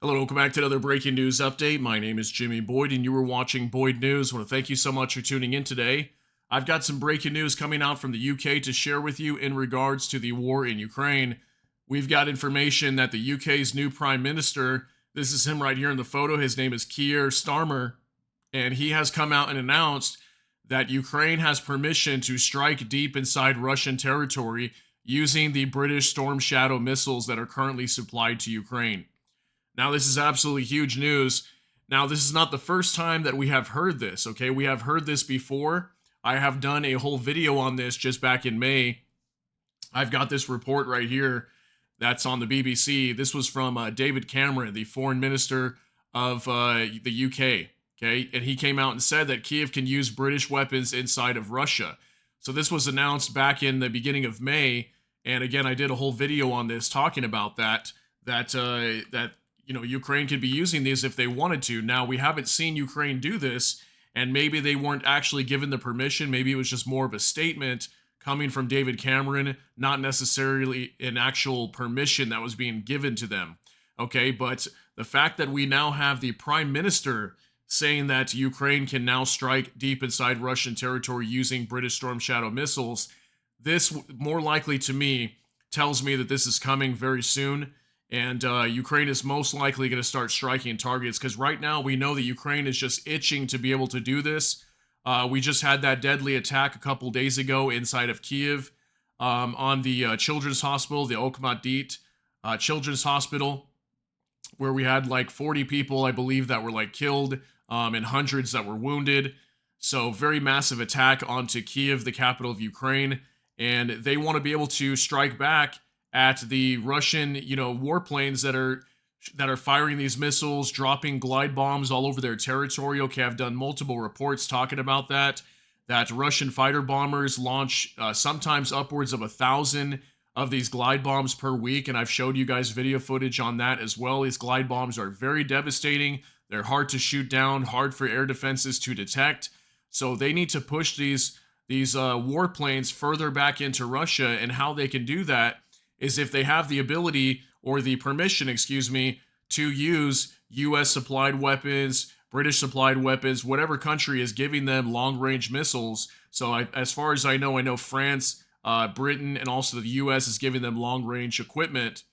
Hello, welcome back to another breaking news update. My name is Jimmy Boyd, and you were watching Boyd News. I want to thank you so much for tuning in today. I've got some breaking news coming out from the UK to share with you in regards to the war in Ukraine. We've got information that the UK's new Prime Minister, this is him right here in the photo, his name is Keir Starmer, and he has come out and announced that Ukraine has permission to strike deep inside Russian territory using the British Storm Shadow missiles that are currently supplied to Ukraine. Now, this is absolutely huge news. Now, this is not the first time that we have heard this, okay? We have heard this before. I have done a whole video on this just back in May. I've got this report right here that's on the BBC. This was from David Cameron, the foreign minister of the UK, okay? And he came out and said that Kiev can use British weapons inside of Russia. So this was announced back in the beginning of May. And again, I did a whole video on this talking about that Ukraine could be using these if they wanted to. Now, we haven't seen Ukraine do this, and maybe they weren't actually given the permission. Maybe it was just more of a statement coming from David Cameron, not necessarily an actual permission that was being given to them. Okay, but the fact that we now have the prime minister saying that Ukraine can now strike deep inside Russian territory using British Storm Shadow missiles, this more likely to me tells me that this is coming very soon. And Ukraine is most likely going to start striking targets because right now we know that Ukraine is just itching to be able to do this. We just had that deadly attack a couple days ago inside of Kiev on the children's hospital, the Okhmadit Children's Hospital, where we had like 40 people, I believe, that were like killed and hundreds that were wounded. So very massive attack onto Kiev, the capital of Ukraine. And they want to be able to strike back at the Russian, warplanes that are firing these missiles, dropping glide bombs all over their territory. Okay, I've done multiple reports talking about that. That Russian fighter bombers launch sometimes upwards of 1,000 of these glide bombs per week, and I've showed you guys video footage on that as well. These glide bombs are very devastating. They're hard to shoot down, hard for air defenses to detect. So they need to push these warplanes further back into Russia, and how they can do that is if they have the ability or the permission, to use US supplied weapons, British supplied weapons, whatever country is giving them long range missiles. So, as far as I know France, Britain, and also the US is giving them long range equipment.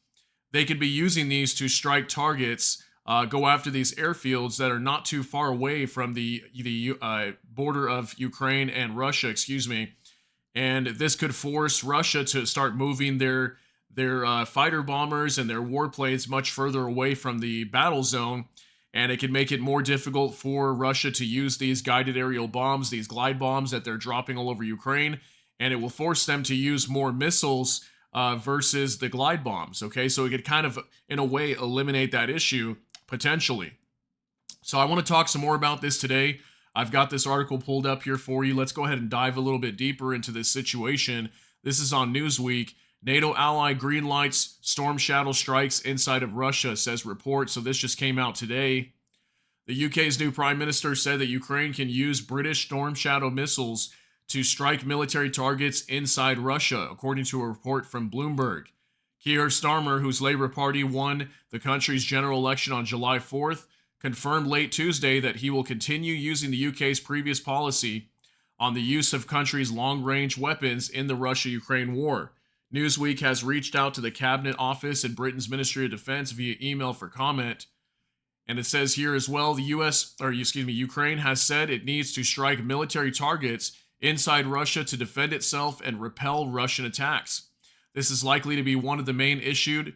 They could be using these to strike targets, go after these airfields that are not too far away from the border of Ukraine and Russia, And this could force Russia to start moving their fighter bombers and their warplanes much further away from the battle zone, and it can make it more difficult for Russia to use these guided aerial bombs, these glide bombs that they're dropping all over Ukraine, and it will force them to use more missiles versus the glide bombs, okay? So it could kind of, in a way, eliminate that issue, potentially. So I want to talk some more about this today. I've got this article pulled up here for you. Let's go ahead and dive a little bit deeper into this situation. This is on Newsweek. NATO ally greenlights Storm Shadow strikes inside of Russia, says report. So this just came out today. The UK's new prime minister said that Ukraine can use British Storm Shadow missiles to strike military targets inside Russia, according to a report from Bloomberg. Keir Starmer, whose Labour Party won the country's general election on July 4th, confirmed late Tuesday that he will continue using the UK's previous policy on the use of country's long-range weapons in the Russia-Ukraine war. Newsweek has reached out to the Cabinet Office and Britain's Ministry of Defense via email for comment. And it says here as well, Ukraine has said it needs to strike military targets inside Russia to defend itself and repel Russian attacks. This is likely to be one of the main issues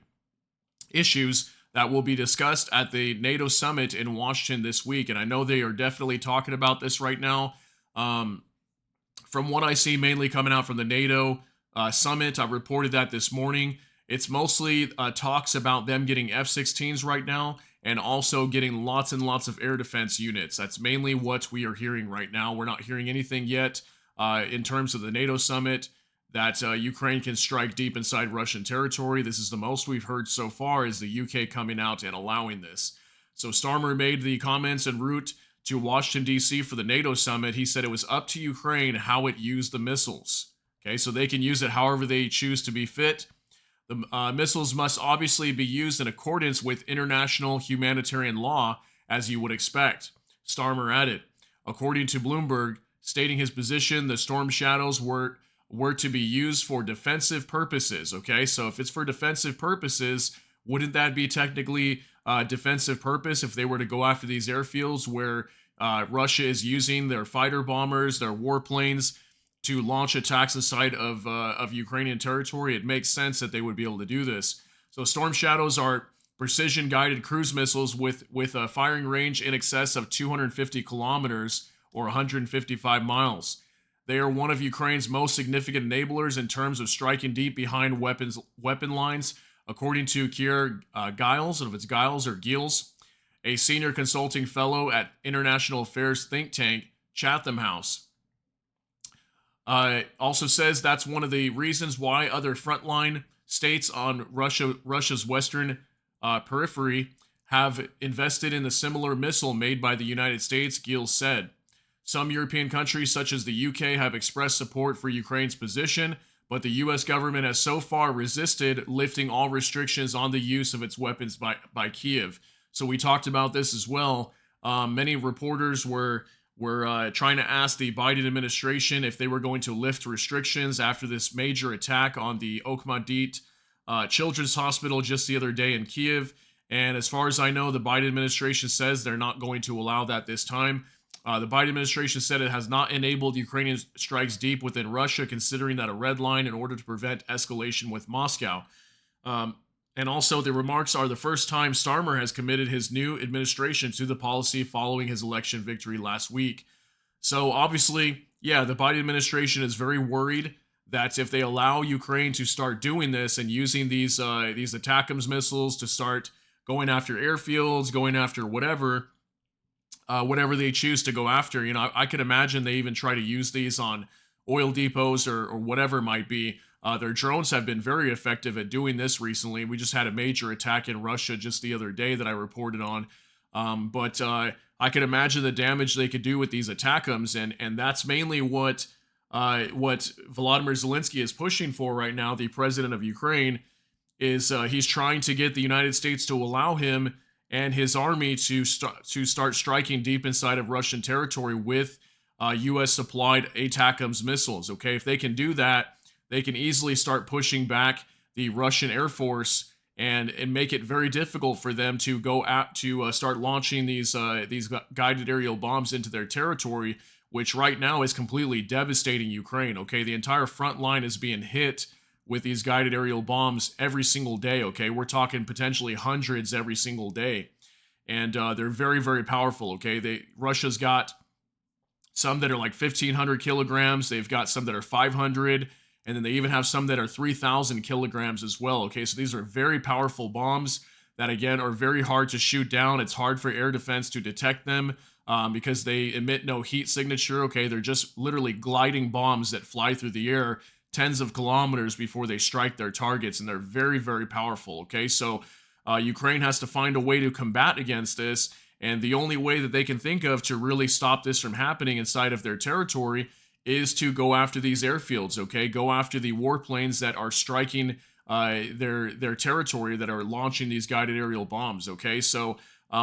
that will be discussed at the NATO summit in Washington this week. And I know they are definitely talking about this right now. From what I see, mainly coming out from the NATO summit, I reported that this morning. It's mostly talks about them getting F-16s right now, and also getting lots and lots of air defense units. That's mainly what we are hearing right now. We're not hearing anything yet in terms of the NATO summit that Ukraine can strike deep inside Russian territory. This is the most we've heard so far, is the UK coming out and allowing this. So Starmer made the comments en route to Washington, D.C. for the NATO summit. He said it was up to Ukraine how it used the missiles. Okay, so they can use it however they choose to be fit. The missiles must obviously be used in accordance with international humanitarian law, as you would expect, Starmer added. According to Bloomberg, stating his position, the Storm Shadows were to be used for defensive purposes. Okay, so if it's for defensive purposes, wouldn't that be technically defensive purpose if they were to go after these airfields where Russia is using their fighter bombers, their warplanes to launch attacks inside of Ukrainian territory? It makes sense that they would be able to do this. So Storm Shadows are precision guided cruise missiles with a firing range in excess of 250 kilometers or 155 miles. They are one of Ukraine's most significant enablers in terms of striking deep behind weapon lines, according to Keir Giles, if it's Giles or Giles, a senior consulting fellow at international affairs think tank Chatham House. Also says that's one of the reasons why other frontline states on Russia's western periphery have invested in the similar missile made by the United States, Giles said. Some European countries, such as the UK, have expressed support for Ukraine's position, but the US government has so far resisted lifting all restrictions on the use of its weapons by Kiev. So we talked about this as well. Many reporters were trying to ask the Biden administration if they were going to lift restrictions after this major attack on the Okhmadit Children's Hospital just the other day in Kiev. And as far as I know, the Biden administration says they're not going to allow that this time. The Biden administration said it has not enabled Ukrainian strikes deep within Russia, considering that a red line in order to prevent escalation with Moscow. And also, the remarks are the first time Starmer has committed his new administration to the policy following his election victory last week. So obviously, yeah, the Biden administration is very worried that if they allow Ukraine to start doing this and using these ATACMS missiles to start going after airfields, going after whatever they choose to go after, I could imagine they even try to use these on oil depots or whatever it might be. Their drones have been very effective at doing this recently. We just had a major attack in Russia just the other day that I reported on. But I could imagine the damage they could do with these ATACMS, and that's mainly what Volodymyr Zelensky is pushing for right now. The president of Ukraine is he's trying to get the United States to allow him and his army to start striking deep inside of Russian territory with U.S. supplied ATACMS missiles. Okay, if they can do that, they can easily start pushing back the Russian Air Force and make it very difficult for them to go out to start launching these guided aerial bombs into their territory, which right now is completely devastating Ukraine. Okay, the entire front line is being hit with these guided aerial bombs every single day. Okay, we're talking potentially hundreds every single day, and they're very, very powerful. Okay, Russia's got some that are like 1,500 kilograms. They've got some that are 500. And then they even have some that are 3,000 kilograms as well. Okay, so these are very powerful bombs that, again, are very hard to shoot down. It's hard for air defense to detect them because they emit no heat signature. Okay, they're just literally gliding bombs that fly through the air tens of kilometers before they strike their targets, and they're very, very powerful. Okay, so Ukraine has to find a way to combat against this, and the only way that they can think of to really stop this from happening inside of their territory is to go after these airfields, okay? Go after the warplanes that are striking their territory, that are launching these guided aerial bombs, okay? So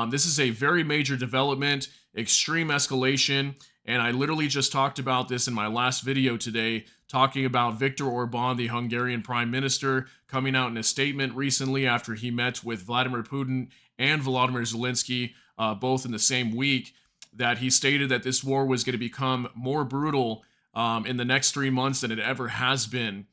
this is a very major development, extreme escalation, and I literally just talked about this in my last video today, talking about Viktor Orban, the Hungarian Prime Minister, coming out in a statement recently after he met with Vladimir Putin and Volodymyr Zelensky both in the same week, that he stated that this war was going to become more brutal in the next 3 months than it ever has been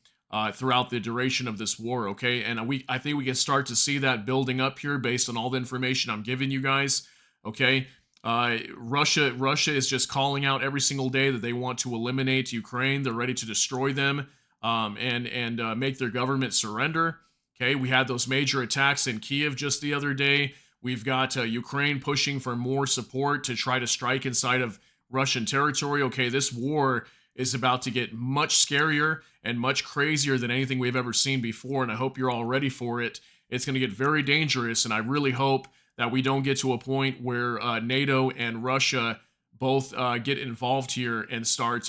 throughout the duration of this war, okay? And I think we can start to see that building up here based on all the information I'm giving you guys, okay? Russia is just calling out every single day that they want to eliminate Ukraine. They're ready to destroy them and make their government surrender, okay? We had those major attacks in Kiev just the other day. We've got Ukraine pushing for more support to try to strike inside of Russian territory. Okay, this war is about to get much scarier and much crazier than anything we've ever seen before, and I hope you're all ready for it. It's going to get very dangerous, and I really hope that we don't get to a point where NATO and Russia both get involved here and start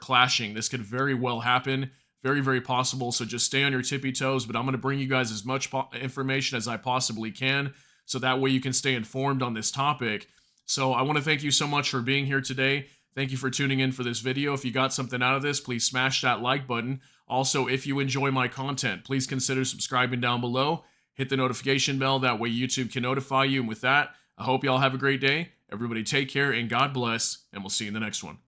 clashing. This could very well happen Very, very possible. So just stay on your tippy toes. But I'm going to bring you guys as much information as I possibly can, so that way you can stay informed on this topic. So I want to thank you so much for being here today. Thank you for tuning in for this video. If you got something out of this, please smash that like button. Also, if you enjoy my content, please consider subscribing down below. Hit the notification bell. That way YouTube can notify you. And with that, I hope y'all have a great day. Everybody take care and God bless. And we'll see you in the next one.